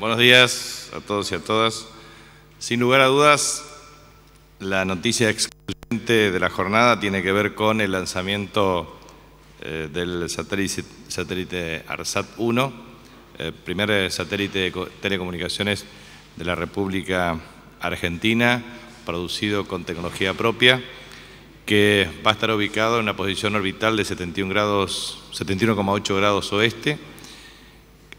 Buenos días a todos y a todas. Sin lugar a dudas, la noticia excluyente de la jornada tiene que ver con el lanzamiento del satélite ARSAT-1, primer satélite de telecomunicaciones de la República Argentina, producido con tecnología propia, que va a estar ubicado en una posición orbital de 71,8 grados oeste,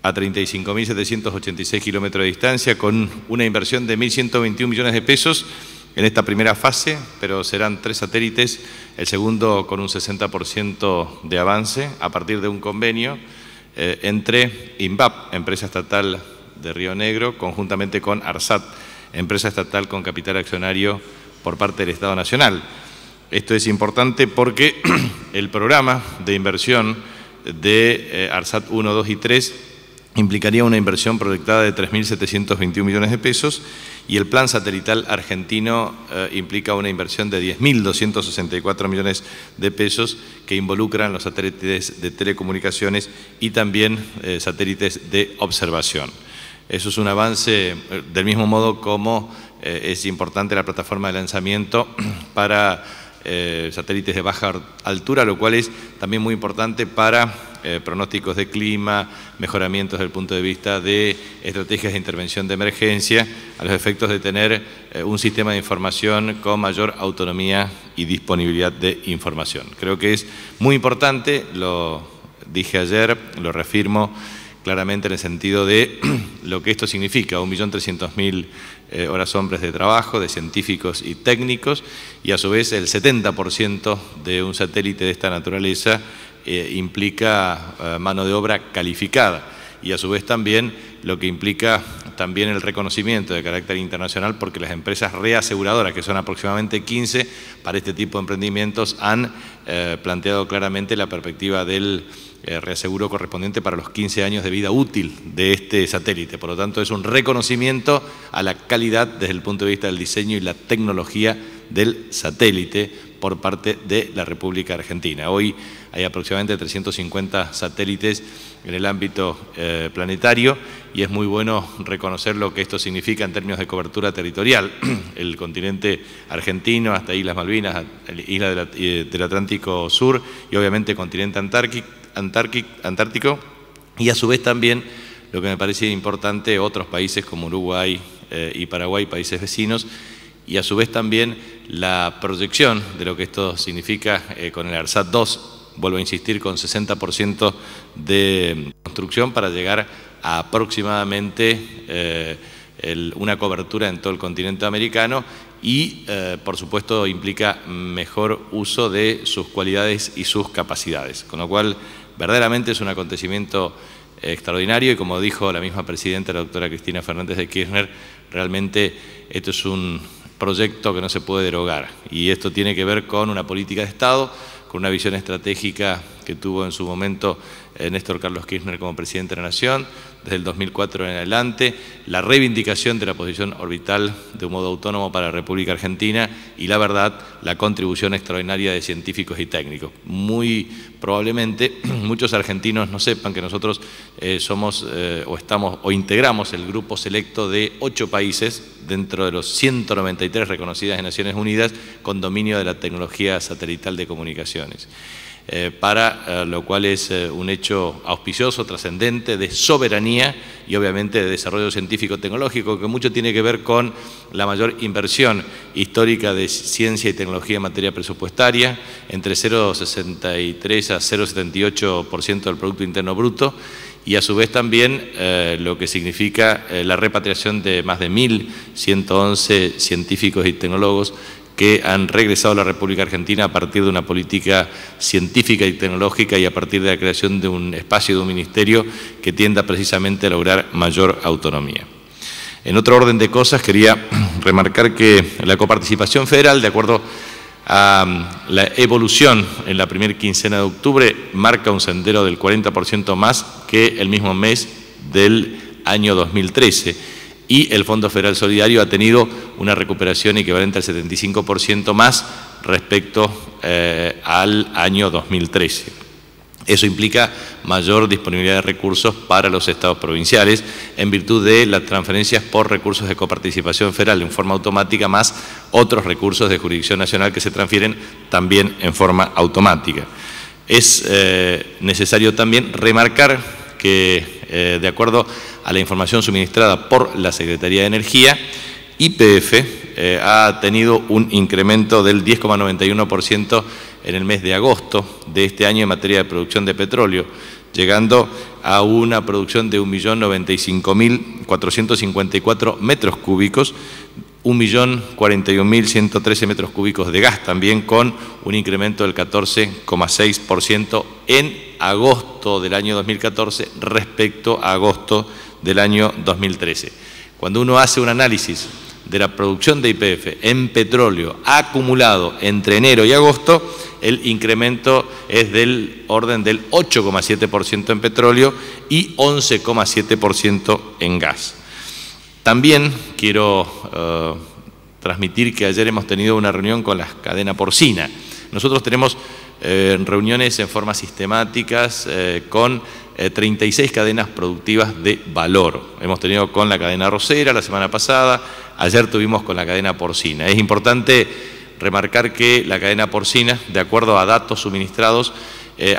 a 35.786 kilómetros de distancia, con una inversión de 1.121 millones de pesos en esta primera fase, pero serán 3 satélites, el segundo con un 60% de avance, a partir de un convenio entre INVAP, empresa estatal de Río Negro, conjuntamente con ARSAT, empresa estatal con capital accionario por parte del Estado Nacional. Esto es importante porque el programa de inversión de ARSAT 1, 2 y 3 implicaría una inversión proyectada de 3.721 millones de pesos y el plan satelital argentino implica una inversión de 10.264 millones de pesos que involucran los satélites de telecomunicaciones y también satélites de observación. Eso es un avance del mismo modo como es importante la plataforma de lanzamiento para satélites de baja altura, lo cual es también muy importante para pronósticos de clima, mejoramientos desde el punto de vista de estrategias de intervención de emergencia, a los efectos de tener un sistema de información con mayor autonomía y disponibilidad de información. Creo que es muy importante, lo dije ayer, lo reafirmo claramente en el sentido de lo que esto significa, 1.300.000 horas hombres de trabajo, de científicos y técnicos, y a su vez el 70% de un satélite de esta naturaleza implica mano de obra calificada, y a su vez también lo que implica también el reconocimiento de carácter internacional, porque las empresas reaseguradoras, que son aproximadamente 15 para este tipo de emprendimientos, han planteado claramente la perspectiva del reaseguro correspondiente para los 15 años de vida útil de este satélite. Por lo tanto, es un reconocimiento a la calidad desde el punto de vista del diseño y la tecnología del satélite por parte de la República Argentina. Hoy hay aproximadamente 350 satélites en el ámbito planetario y es muy bueno reconocer lo que esto significa en términos de cobertura territorial. El continente argentino hasta Islas Malvinas, isla del Atlántico Sur y obviamente el continente antártico, y a su vez también, lo que me parece importante, otros países como Uruguay y Paraguay, países vecinos, y a su vez también la proyección de lo que esto significa con el ARSAT 2, vuelvo a insistir, con 60% de construcción para llegar a aproximadamente una cobertura en todo el continente americano y, por supuesto, implica mejor uso de sus cualidades y sus capacidades, con lo cual verdaderamente es un acontecimiento extraordinario y, como dijo la misma presidenta, la doctora Cristina Fernández de Kirchner, realmente esto es un proyecto que no se puede derogar y esto tiene que ver con una política de Estado, con una visión estratégica que tuvo en su momento Néstor Carlos Kirchner como presidente de la Nación, desde el 2004 en adelante, la reivindicación de la posición orbital de un modo autónomo para la República Argentina y, la verdad, la contribución extraordinaria de científicos y técnicos. Muy probablemente muchos argentinos no sepan que nosotros somos o integramos el grupo selecto de 8 países dentro de los 193 reconocidas en Naciones Unidas con dominio de la tecnología satelital de comunicaciones. Para lo cual es un hecho auspicioso, trascendente, de soberanía y obviamente de desarrollo científico-tecnológico, que mucho tiene que ver con la mayor inversión histórica de ciencia y tecnología en materia presupuestaria, entre 0,63 a 0,78% del Producto Interno Bruto, y a su vez también lo que significa la repatriación de más de 1.111 científicos y tecnólogos que han regresado a la República Argentina a partir de una política científica y tecnológica y a partir de la creación de un espacio de un ministerio que tienda precisamente a lograr mayor autonomía. En otro orden de cosas, quería remarcar que la coparticipación federal, de acuerdo a la evolución en la primera quincena de octubre, marca un sendero del 40% más que el mismo mes del año 2013. Y el Fondo Federal Solidario ha tenido una recuperación equivalente al 75% más respecto al año 2013. Eso implica mayor disponibilidad de recursos para los estados provinciales en virtud de las transferencias por recursos de coparticipación federal en forma automática, más otros recursos de jurisdicción nacional que se transfieren también en forma automática. Es necesario también remarcar que, de acuerdo a la información suministrada por la Secretaría de Energía, YPF ha tenido un incremento del 10,91% en el mes de agosto de este año en materia de producción de petróleo, llegando a una producción de 1.095.454 metros cúbicos, 1.041.113 metros cúbicos de gas, también con un incremento del 14,6% en agosto del año 2014 respecto a agosto del año 2013. Cuando uno hace un análisis de la producción de YPF en petróleo acumulado entre enero y agosto, el incremento es del orden del 8,7% en petróleo y 11,7% en gas. También quiero transmitir que ayer hemos tenido una reunión con la cadena porcina. Nosotros tenemos reuniones en forma sistemáticas con 36 cadenas productivas de valor. Hemos tenido con la cadena arrocera la semana pasada, ayer tuvimos con la cadena porcina. Es importante remarcar que la cadena porcina, de acuerdo a datos suministrados,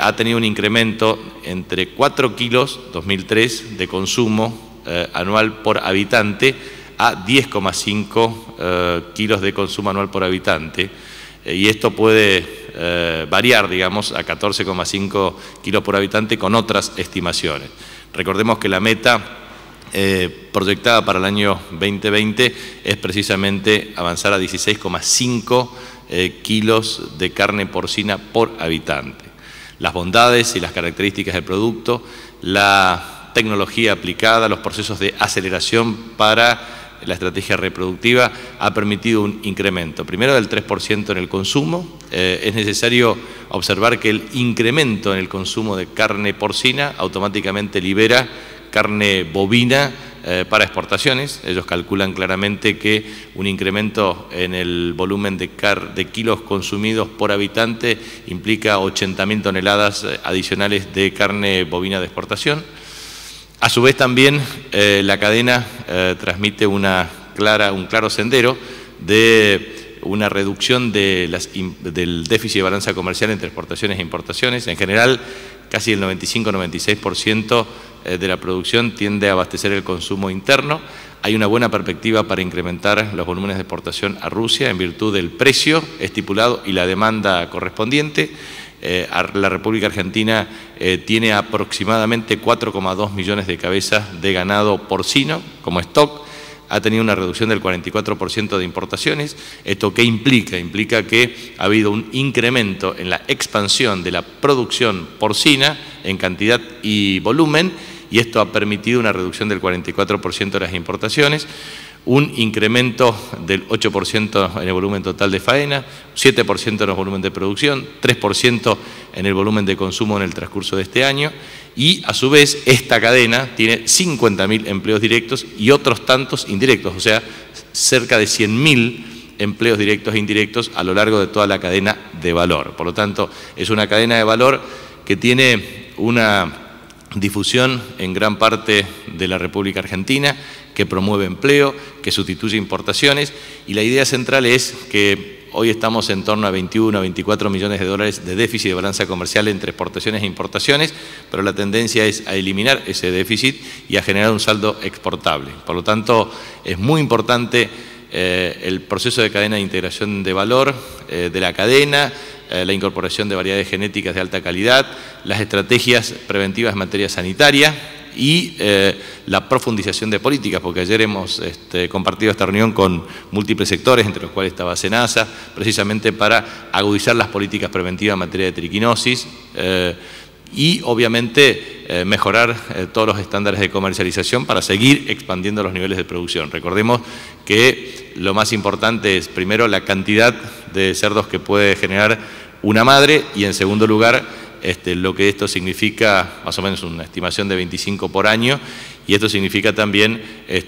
ha tenido un incremento entre 4 kilos 2003 de consumo anual por habitante a 10,5 kilos de consumo anual por habitante. Y esto puede variar, digamos, a 14,5 kilos por habitante con otras estimaciones. Recordemos que la meta proyectada para el año 2020 es precisamente avanzar a 16,5 kilos de carne porcina por habitante. Las bondades y las características del producto, la tecnología aplicada, los procesos de aceleración para la estrategia reproductiva ha permitido un incremento, primero del 3% en el consumo. Es necesario observar que el incremento en el consumo de carne porcina automáticamente libera carne bovina para exportaciones. Ellos calculan claramente que un incremento en el volumen de kilos consumidos por habitante implica 80.000 toneladas adicionales de carne bovina de exportación. A su vez también la cadena transmite un claro sendero de una reducción del déficit de balanza comercial entre exportaciones e importaciones. En general, casi el 95-96% de la producción tiende a abastecer el consumo interno. Hay una buena perspectiva para incrementar los volúmenes de exportación a Rusia en virtud del precio estipulado y la demanda correspondiente. La República Argentina tiene aproximadamente 4,2 millones de cabezas de ganado porcino como stock. Ha tenido una reducción del 44% de importaciones. ¿Esto qué implica? Implica que ha habido un incremento en la expansión de la producción porcina en cantidad y volumen, y esto ha permitido una reducción del 44% de las importaciones, un incremento del 8% en el volumen total de faena, 7% en los volúmenes de producción, 3% en el volumen de consumo en el transcurso de este año, y a su vez esta cadena tiene 50.000 empleos directos y otros tantos indirectos, o sea, cerca de 100.000 empleos directos e indirectos a lo largo de toda la cadena de valor. Por lo tanto, es una cadena de valor que tiene una difusión en gran parte de la República Argentina, que promueve empleo, que sustituye importaciones, y la idea central es que hoy estamos en torno a 21 a 24 millones de dólares de déficit de balanza comercial entre exportaciones e importaciones, pero la tendencia es a eliminar ese déficit y a generar un saldo exportable. Por lo tanto, es muy importante el proceso de cadena de integración de valor de la cadena, la incorporación de variedades genéticas de alta calidad, las estrategias preventivas en materia sanitaria y la profundización de políticas, porque ayer hemos compartido esta reunión con múltiples sectores, entre los cuales estaba SENASA, precisamente para agudizar las políticas preventivas en materia de triquinosis y obviamente mejorar todos los estándares de comercialización para seguir expandiendo los niveles de producción. Recordemos que lo más importante es, primero, la cantidad de cerdos que puede generar una madre y, en segundo lugar, lo que esto significa, más o menos una estimación de 25 por año, y esto significa también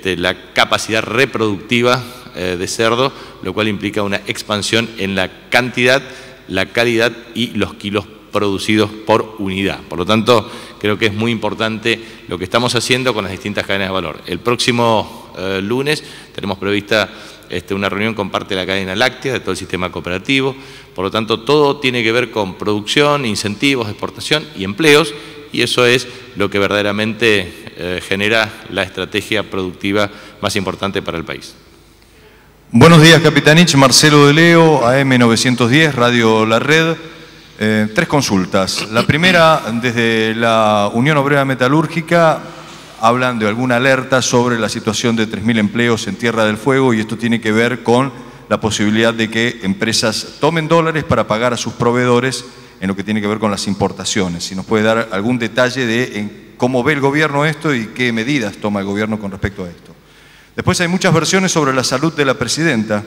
la capacidad reproductiva de cerdo, lo cual implica una expansión en la cantidad, la calidad y los kilos producidos por unidad. Por lo tanto, creo que es muy importante lo que estamos haciendo con las distintas cadenas de valor. El próximo lunes tenemos prevista una reunión con parte de la cadena láctea, de todo el sistema cooperativo. Por lo tanto, todo tiene que ver con producción, incentivos, exportación y empleos, y eso es lo que verdaderamente genera la estrategia productiva más importante para el país. Buenos días, Capitanich. Marcelo de Leo, AM910, Radio La Red. Tres consultas. La primera, desde la Unión Obrera Metalúrgica, hablan de alguna alerta sobre la situación de 3.000 empleos en Tierra del Fuego, y esto tiene que ver con la posibilidad de que empresas tomen dólares para pagar a sus proveedores en lo que tiene que ver con las importaciones. Si nos puede dar algún detalle de cómo ve el gobierno esto y qué medidas toma el gobierno con respecto a esto. Después hay muchas versiones sobre la salud de la presidenta,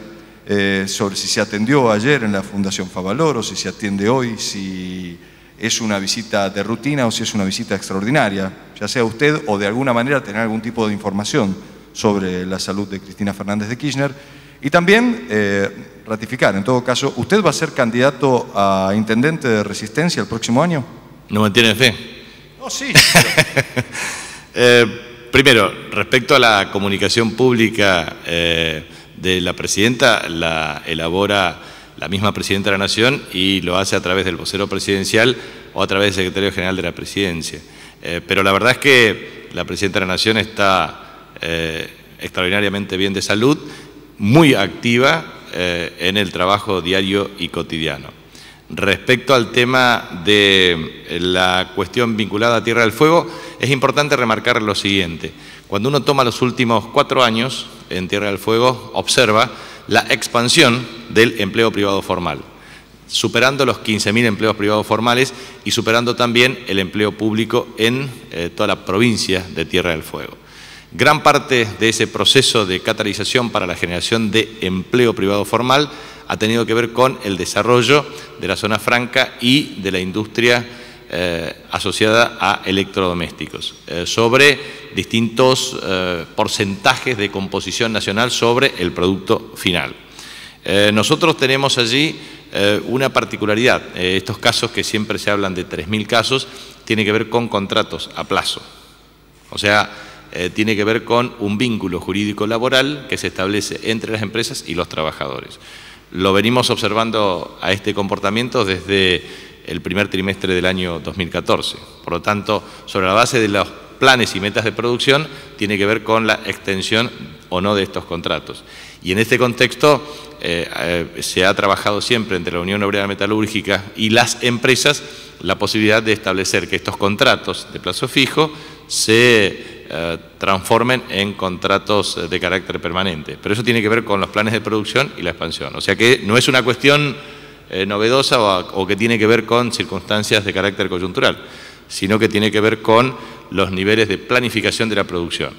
sobre si se atendió ayer en la Fundación Favaloro, si se atiende hoy, si es una visita de rutina o si es una visita extraordinaria, ya sea usted o de alguna manera tener algún tipo de información sobre la salud de Cristina Fernández de Kirchner. Y también ratificar, en todo caso, ¿usted va a ser candidato a intendente de Resistencia el próximo año? ¿No me tiene fe? No, sí. Primero, respecto a la comunicación pública de la presidenta, la elabora la misma presidenta de la Nación y lo hace a través del vocero presidencial o a través del secretario general de la Presidencia. Pero la verdad es que la presidenta de la Nación está extraordinariamente bien de salud, muy activa en el trabajo diario y cotidiano. Respecto al tema de la cuestión vinculada a Tierra del Fuego, es importante remarcar lo siguiente. Cuando uno toma los últimos 4 años en Tierra del Fuego, observa la expansión del empleo privado formal, superando los 15.000 empleos privados formales y superando también el empleo público en toda la provincia de Tierra del Fuego. Gran parte de ese proceso de catalización para la generación de empleo privado formal ha tenido que ver con el desarrollo de la zona franca y de la industria asociada a electrodomésticos, sobre distintos porcentajes de composición nacional sobre el producto final. Nosotros tenemos allí una particularidad. Estos casos que siempre se hablan de 3.000 casos, tiene que ver con contratos a plazo. O sea, tiene que ver con un vínculo jurídico laboral que se establece entre las empresas y los trabajadores. Lo venimos observando a este comportamiento desde el primer trimestre del año 2014. Por lo tanto, sobre la base de los planes y metas de producción, tiene que ver con la extensión o no de estos contratos. Y en este contexto se ha trabajado siempre entre la Unión Obrera Metalúrgica y las empresas la posibilidad de establecer que estos contratos de plazo fijo se transformen en contratos de carácter permanente. Pero eso tiene que ver con los planes de producción y la expansión. O sea que no es una cuestión novedosa o que tiene que ver con circunstancias de carácter coyuntural, sino que tiene que ver con los niveles de planificación de la producción.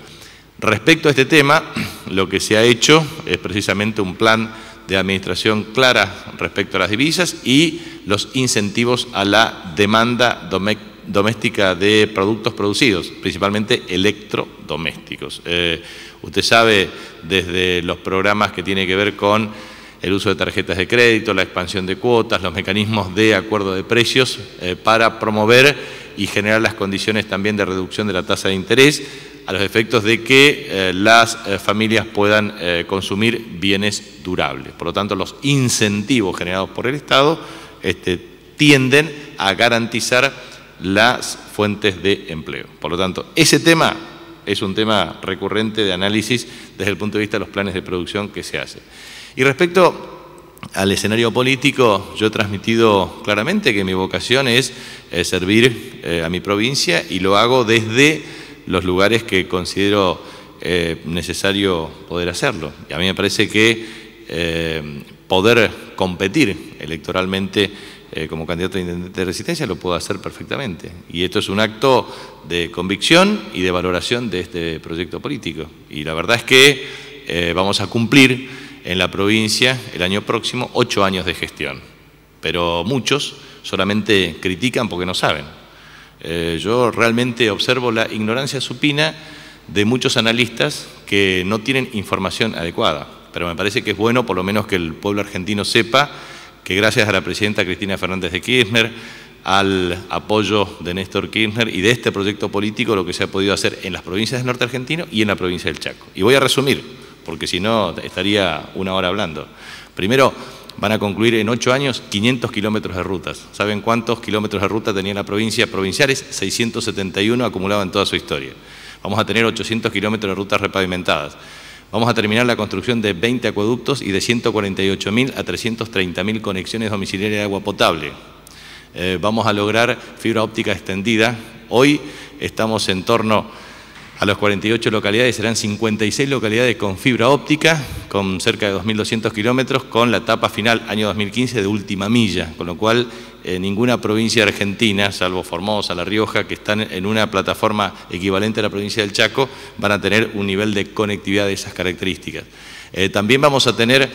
Respecto a este tema, lo que se ha hecho es precisamente un plan de administración clara respecto a las divisas y los incentivos a la demanda doméstica de productos producidos, principalmente electrodomésticos. Usted sabe, desde los programas que tienen que ver con el uso de tarjetas de crédito, la expansión de cuotas, los mecanismos de acuerdo de precios para promover y generar las condiciones también de reducción de la tasa de interés a los efectos de que las familias puedan consumir bienes durables. Por lo tanto, los incentivos generados por el Estado tienden a garantizar las fuentes de empleo. Por lo tanto, ese tema es un tema recurrente de análisis desde el punto de vista de los planes de producción que se hace. Y respecto al escenario político, yo he transmitido claramente que mi vocación es servir a mi provincia y lo hago desde los lugares que considero necesario poder hacerlo. Y a mí me parece que poder competir electoralmente como candidato a intendente de Resistencia lo puedo hacer perfectamente. Y esto es un acto de convicción y de valoración de este proyecto político. Y la verdad es que vamos a cumplir en la provincia el año próximo 8 años de gestión. Pero muchos solamente critican porque no saben. Yo realmente observo la ignorancia supina de muchos analistas que no tienen información adecuada. Pero me parece que es bueno por lo menos que el pueblo argentino sepa que gracias a la presidenta Cristina Fernández de Kirchner, al apoyo de Néstor Kirchner y de este proyecto político lo que se ha podido hacer en las provincias del norte argentino y en la provincia del Chaco. Y voy a resumir, porque si no estaría una hora hablando. Primero, van a concluir en 8 años 500 kilómetros de rutas. ¿Saben cuántos kilómetros de ruta tenía la provincia? Provinciales, 671 acumulado en toda su historia. Vamos a tener 800 kilómetros de rutas repavimentadas. Vamos a terminar la construcción de 20 acueductos y de 148.000 a 330.000 conexiones domiciliarias de agua potable. Vamos a lograr fibra óptica extendida. Hoy estamos en torno a las 48 localidades, serán 56 localidades con fibra óptica, con cerca de 2.200 kilómetros, con la etapa final, año 2015, de última milla, con lo cual ninguna provincia argentina, salvo Formosa, La Rioja, que están en una plataforma equivalente a la provincia del Chaco, van a tener un nivel de conectividad de esas características. También vamos a tener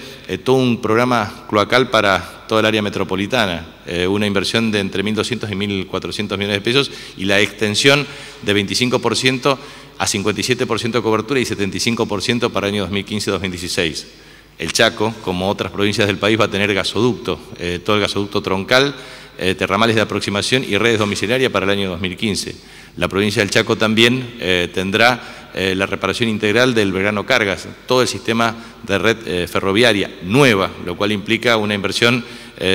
todo un programa cloacal para toda el área metropolitana, una inversión de entre 1.200 y 1.400 millones de pesos y la extensión de 25% a 57% de cobertura y 75% para el año 2015-2016. El Chaco, como otras provincias del país, va a tener gasoducto, todo el gasoducto troncal, terramales de aproximación y redes domiciliarias para el año 2015. La provincia del Chaco también tendrá la reparación integral del Belgrano Cargas, todo el sistema de red ferroviaria nueva, lo cual implica una inversión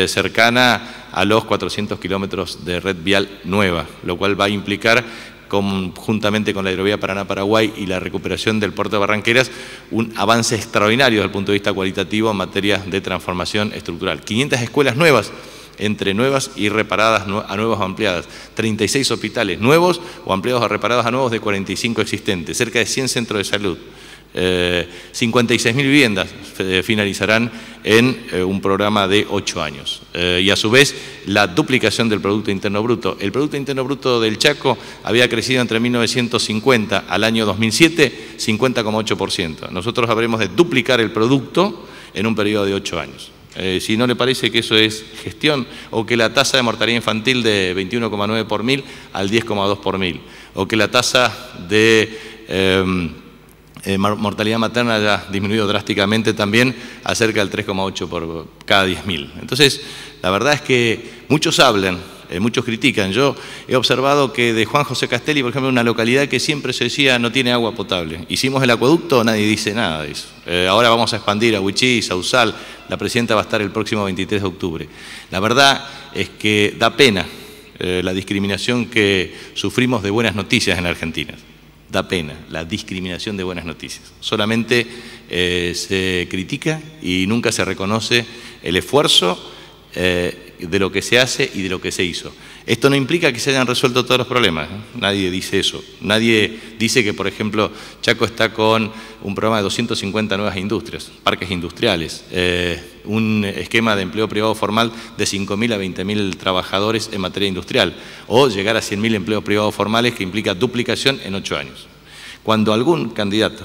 cercana a los 400 kilómetros de red vial nueva, lo cual va a implicar, conjuntamente con la hidrovía Paraná-Paraguay y la recuperación del puerto de Barranqueras, un avance extraordinario desde el punto de vista cualitativo en materia de transformación estructural. 500 escuelas nuevas, entre nuevas y reparadas a nuevas o ampliadas, 36 hospitales nuevos o ampliados o reparados a nuevos de 45 existentes, cerca de 100 centros de salud. 56.000 viviendas finalizarán en un programa de 8 años. Y a su vez, la duplicación del Producto Interno Bruto. El Producto Interno Bruto del Chaco había crecido entre 1950 al año 2007, 50,8%. Nosotros habremos de duplicar el producto en un periodo de 8 años. Si no le parece que eso es gestión, o que la tasa de mortalidad infantil de 21,9 por mil al 10,2 por mil, o que la tasa de mortalidad materna haya disminuido drásticamente también a cerca del 3,8 por cada 10.000. Entonces, la verdad es que muchos hablan, muchos critican. Yo he observado que de Juan José Castelli, por ejemplo, una localidad que siempre se decía no tiene agua potable. Hicimos el acueducto, nadie dice nada de eso. Ahora vamos a expandir a Huichí, Sausal, la presidenta va a estar el próximo 23 de octubre. La verdad es que da pena la discriminación que sufrimos de buenas noticias en la Argentina. Da pena la discriminación de buenas noticias. Solamente se critica y nunca se reconoce el esfuerzo de lo que se hace y de lo que se hizo. Esto no implica que se hayan resuelto todos los problemas, ¿eh? Nadie dice eso. Nadie dice que, por ejemplo, Chaco está con un programa de 250 nuevas industrias, parques industriales, un esquema de empleo privado formal de 5.000 a 20.000 trabajadores en materia industrial, o llegar a 100.000 empleos privados formales, que implica duplicación en 8 años. Cuando algún candidato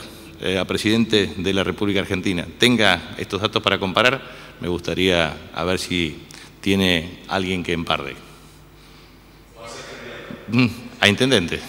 a presidente de la República Argentina tenga estos datos para comparar, me gustaría a ver si tiene alguien que emparde. A intendente.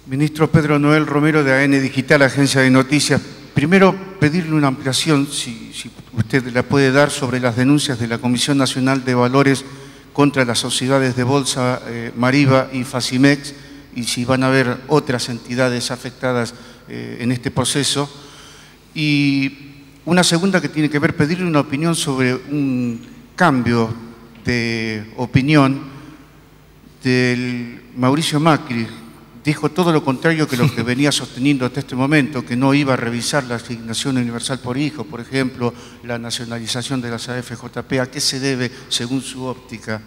Ministro Pedro Noel Romero, de AN Digital, Agencia de Noticias. Primero, pedirle una ampliación, si usted la puede dar, sobre las denuncias de la Comisión Nacional de Valores contra las sociedades de bolsa Mariva y Facimex, y si van a haber otras entidades afectadas en este proceso. Y una segunda que tiene que ver, pedirle una opinión sobre un cambio de opinión del Mauricio Macri. Dijo todo lo contrario que lo que venía sosteniendo hasta este momento, que no iba a revisar la asignación universal por hijo, por ejemplo, la nacionalización de las AFJP. ¿A qué se debe, según su óptica?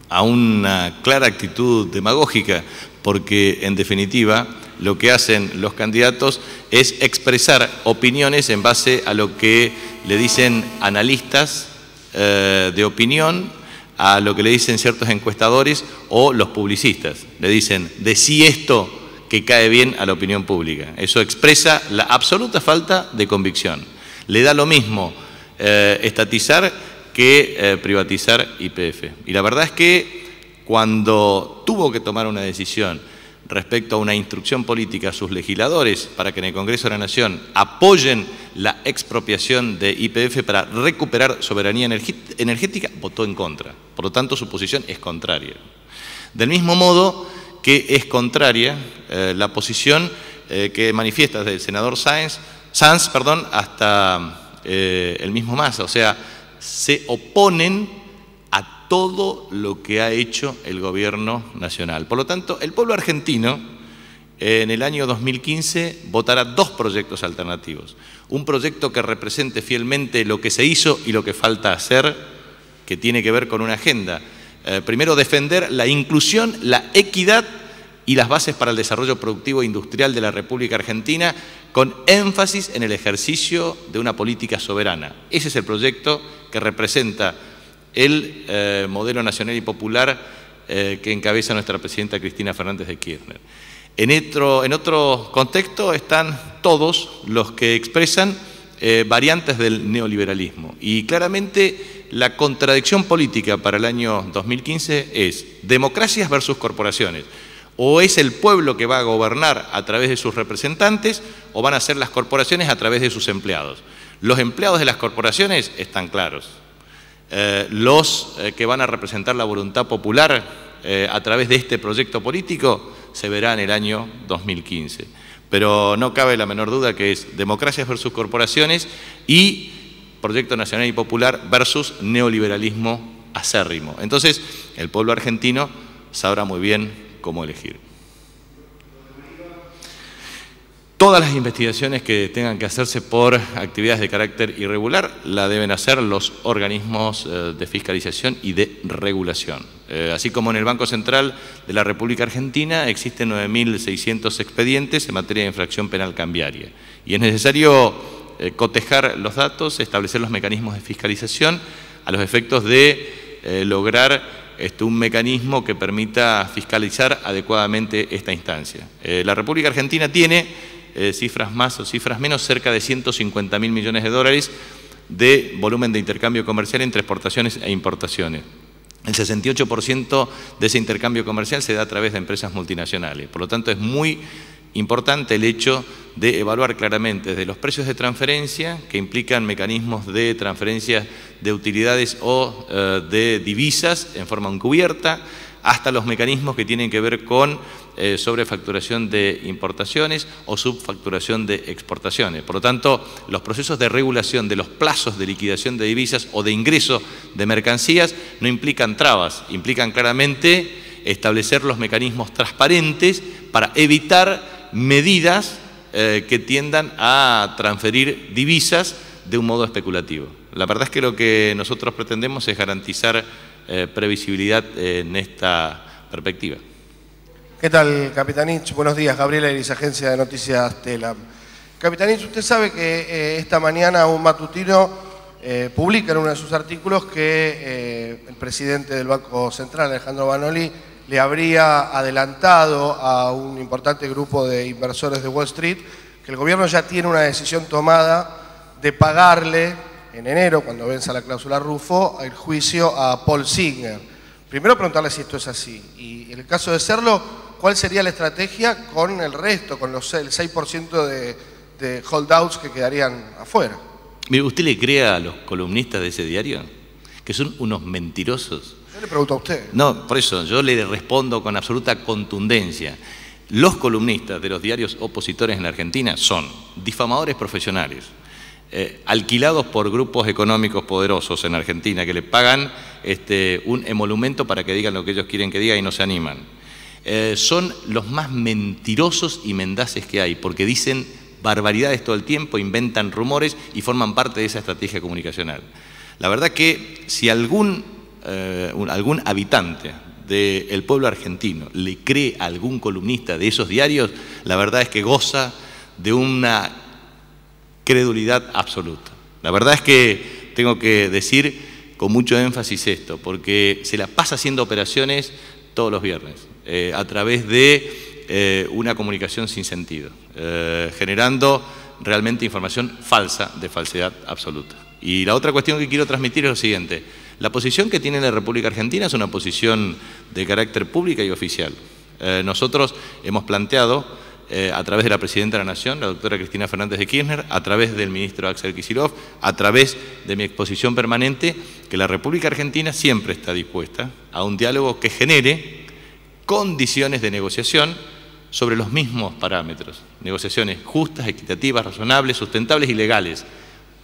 A una clara actitud demagógica, porque en definitiva lo que hacen los candidatos es expresar opiniones en base a lo que le dicen analistas de opinión, a lo que le dicen ciertos encuestadores o los publicistas. Le dicen, decí esto que cae bien a la opinión pública. Eso expresa la absoluta falta de convicción. Le da lo mismo estatizar que privatizar YPF. Y la verdad es que cuando tuvo que tomar una decisión respecto a una instrucción política a sus legisladores para que en el Congreso de la Nación apoyen la expropiación de YPF para recuperar soberanía energética, votó en contra. Por lo tanto, su posición es contraria. Del mismo modo que es contraria la posición que manifiesta desde el senador Sanz, hasta el mismo Massa. O sea, se oponen a todo lo que ha hecho el gobierno nacional. Por lo tanto, el pueblo argentino en el año 2015 votará dos proyectos alternativos. Un proyecto que represente fielmente lo que se hizo y lo que falta hacer, que tiene que ver con una agenda. Primero, defender la inclusión, la equidad y las bases para el desarrollo productivo e industrial de la República Argentina, con énfasis en el ejercicio de una política soberana. Ese es el proyecto que representa el modelo nacional y popular que encabeza nuestra presidenta Cristina Fernández de Kirchner. En otro contexto están todos los que expresan variantes del neoliberalismo. Y claramente la contradicción política para el año 2015 es democracias versus corporaciones. O es el pueblo que va a gobernar a través de sus representantes, o van a ser las corporaciones a través de sus empleados. Los empleados de las corporaciones están claros. Los que van a representar la voluntad popular a través de este proyecto político se verá en el año 2015. Pero no cabe la menor duda que es democracias versus corporaciones y proyecto nacional y popular versus neoliberalismo acérrimo. Entonces, el pueblo argentino sabrá muy bien cómo elegir. Todas las investigaciones que tengan que hacerse por actividades de carácter irregular la deben hacer los organismos de fiscalización y de regulación. Así como en el Banco Central de la República Argentina existen 9.600 expedientes en materia de infracción penal cambiaria. Y es necesario cotejar los datos, establecer los mecanismos de fiscalización a los efectos de lograr un mecanismo que permita fiscalizar adecuadamente esta instancia. La República Argentina tiene, cifras más o cifras menos, cerca de 150.000 millones de dólares de volumen de intercambio comercial entre exportaciones e importaciones. El 68% de ese intercambio comercial se da a través de empresas multinacionales. Por lo tanto, es muy importante el hecho de evaluar claramente desde los precios de transferencia, que implican mecanismos de transferencia de utilidades o de divisas en forma encubierta, hasta los mecanismos que tienen que ver con sobrefacturación de importaciones o subfacturación de exportaciones. Por lo tanto, los procesos de regulación de los plazos de liquidación de divisas o de ingreso de mercancías no implican trabas, implican claramente establecer los mecanismos transparentes para evitar medidas que tiendan a transferir divisas de un modo especulativo. La verdad es que lo que nosotros pretendemos es garantizar previsibilidad en esta perspectiva. ¿Qué tal, Capitanich? Buenos días, Gabriela Iris, Agencia de Noticias TELAM. Capitanich, usted sabe que esta mañana un matutino publica en uno de sus artículos que el presidente del Banco Central, Alejandro Banoli, le habría adelantado a un importante grupo de inversores de Wall Street que el gobierno ya tiene una decisión tomada de pagarle en enero, cuando venza la cláusula Rufo, el juicio a Paul Singer. Primero preguntarle si esto es así y en el caso de serlo, ¿cuál sería la estrategia con el resto, con el 6% de holdouts que quedarían afuera? Mire, ¿usted le cree a los columnistas de ese diario que son unos mentirosos? Yo le pregunto a usted. No, por eso yo le respondo con absoluta contundencia. Los columnistas de los diarios opositores en la Argentina son difamadores profesionales, alquilados por grupos económicos poderosos en Argentina que le pagan un emolumento para que digan lo que ellos quieren que diga y no se animan. Son los más mentirosos y mendaces que hay, porque dicen barbaridades todo el tiempo, inventan rumores y forman parte de esa estrategia comunicacional. La verdad que si algún habitante del pueblo argentino le cree a algún columnista de esos diarios, la verdad es que goza de una credulidad absoluta. La verdad es que tengo que decir con mucho énfasis esto, porque se la pasa haciendo operaciones todos los viernes, a través de una comunicación sin sentido, generando realmente información falsa, de falsedad absoluta. Y la otra cuestión que quiero transmitir es lo siguiente: la posición que tiene la República Argentina es una posición de carácter pública y oficial. Nosotros hemos planteado, a través de la Presidenta de la Nación, la doctora Cristina Fernández de Kirchner, a través del ministro Axel Kicillof, a través de mi exposición permanente, que la República Argentina siempre está dispuesta a un diálogo que genere condiciones de negociación sobre los mismos parámetros. Negociaciones justas, equitativas, razonables, sustentables y legales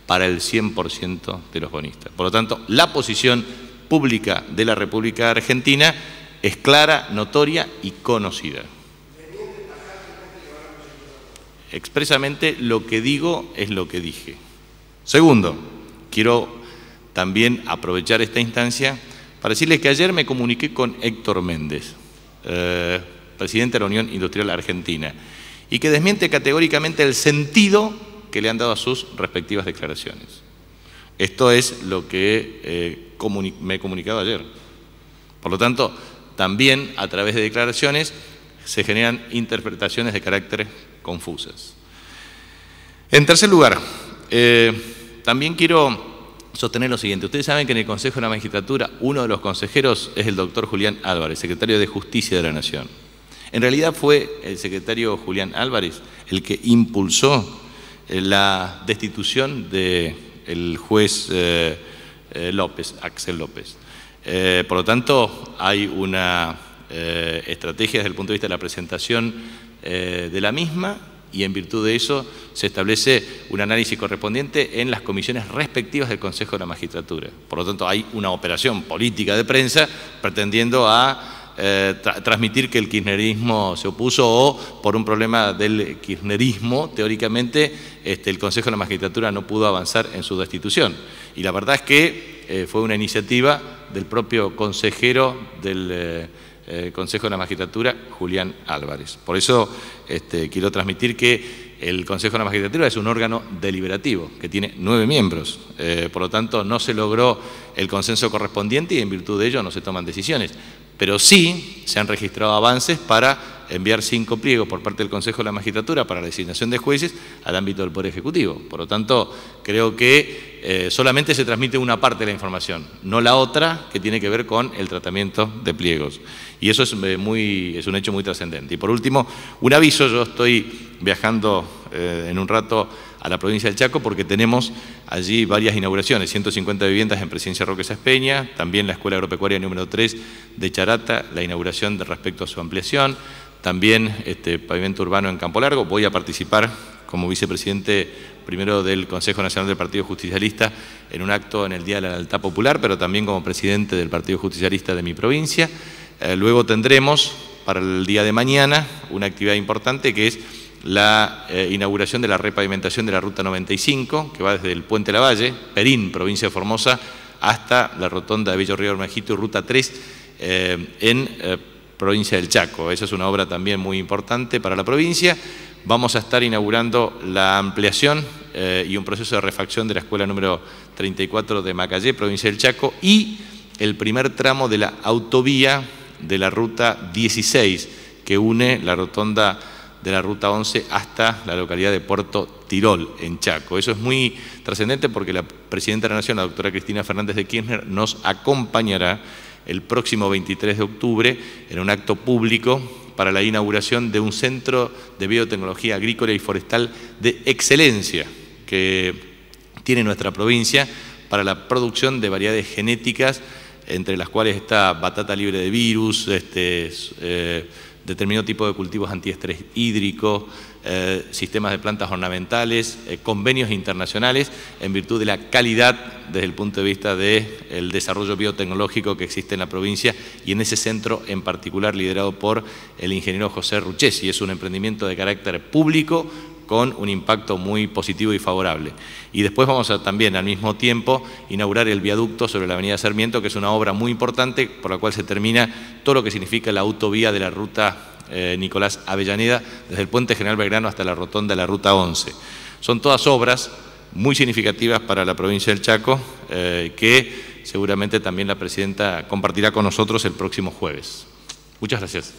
para el 100% de los bonistas. Por lo tanto, la posición pública de la República Argentina es clara, notoria y conocida. Expresamente lo que digo es lo que dije. Segundo, quiero también aprovechar esta instancia para decirles que ayer me comuniqué con Héctor Méndez, presidente de la Unión Industrial Argentina, y que desmiente categóricamente el sentido que le han dado a sus respectivas declaraciones. Esto es lo que me he comunicado ayer. Por lo tanto, también a través de declaraciones se generan interpretaciones de carácter confusas. En tercer lugar, también quiero sostener lo siguiente. Ustedes saben que en el Consejo de la Magistratura uno de los consejeros es el doctor Julián Álvarez, secretario de Justicia de la Nación. En realidad fue el secretario Julián Álvarez el que impulsó la destitución del juez López, Axel López. Por lo tanto, hay una estrategia desde el punto de vista de la presentación de la misma, y en virtud de eso se establece un análisis correspondiente en las comisiones respectivas del Consejo de la Magistratura. Por lo tanto, hay una operación política de prensa pretendiendo a transmitir que el kirchnerismo se opuso o por un problema del kirchnerismo, teóricamente, el Consejo de la Magistratura no pudo avanzar en su destitución. Y la verdad es que fue una iniciativa del propio consejero del Consejo de la Magistratura, Julián Álvarez. Por eso quiero transmitir que el Consejo de la Magistratura es un órgano deliberativo que tiene 9 miembros. Por lo tanto, no se logró el consenso correspondiente y en virtud de ello no se toman decisiones. Pero sí se han registrado avances para enviar 5 pliegos por parte del Consejo de la Magistratura para la designación de jueces al ámbito del Poder Ejecutivo. Por lo tanto, creo que solamente se transmite una parte de la información, no la otra que tiene que ver con el tratamiento de pliegos. Y eso es un hecho muy trascendente. Y por último, un aviso: yo estoy viajando en un rato a la provincia del Chaco porque tenemos allí varias inauguraciones, 150 viviendas en Presidencia Roque Sáenz Peña, también la Escuela Agropecuaria número 3 de Charata, la inauguración respecto a su ampliación, también pavimento urbano en Campo Largo. Voy a participar como vicepresidente primero del Consejo Nacional del Partido Justicialista en un acto en el Día de la Lealtad Popular, pero también como presidente del Partido Justicialista de mi provincia. Luego tendremos para el día de mañana una actividad importante que es la inauguración de la repavimentación de la Ruta 95, que va desde el Puente Lavalle, Perín, provincia de Formosa, hasta la rotonda de Bello Río Ormejito y Ruta 3 en provincia del Chaco. Esa es una obra también muy importante para la provincia. Vamos a estar inaugurando la ampliación y un proceso de refacción de la escuela número 34 de Macayé, provincia del Chaco, y el primer tramo de la autovía de la Ruta 16, que une la rotonda de la Ruta 11 hasta la localidad de Puerto Tirol, en Chaco. Eso es muy trascendente porque la Presidenta de la Nación, la doctora Cristina Fernández de Kirchner, nos acompañará el próximo 23 de octubre en un acto público para la inauguración de un centro de biotecnología agrícola y forestal de excelencia que tiene nuestra provincia para la producción de variedades genéticas, entre las cuales está batata libre de virus, determinado tipo de cultivos antiestrés hídrico, sistemas de plantas ornamentales, convenios internacionales en virtud de la calidad desde el punto de vista del desarrollo biotecnológico que existe en la provincia y en ese centro en particular liderado por el ingeniero José Ruchesi. Es un emprendimiento de carácter público con un impacto muy positivo y favorable. Y después vamos a también al mismo tiempo inaugurar el viaducto sobre la avenida Sarmiento, que es una obra muy importante por la cual se termina todo lo que significa la autovía de la ruta Nicolás Avellaneda, desde el Puente General Belgrano hasta la rotonda de la Ruta 11. Son todas obras muy significativas para la provincia del Chaco, que seguramente también la Presidenta compartirá con nosotros el próximo jueves. Muchas gracias.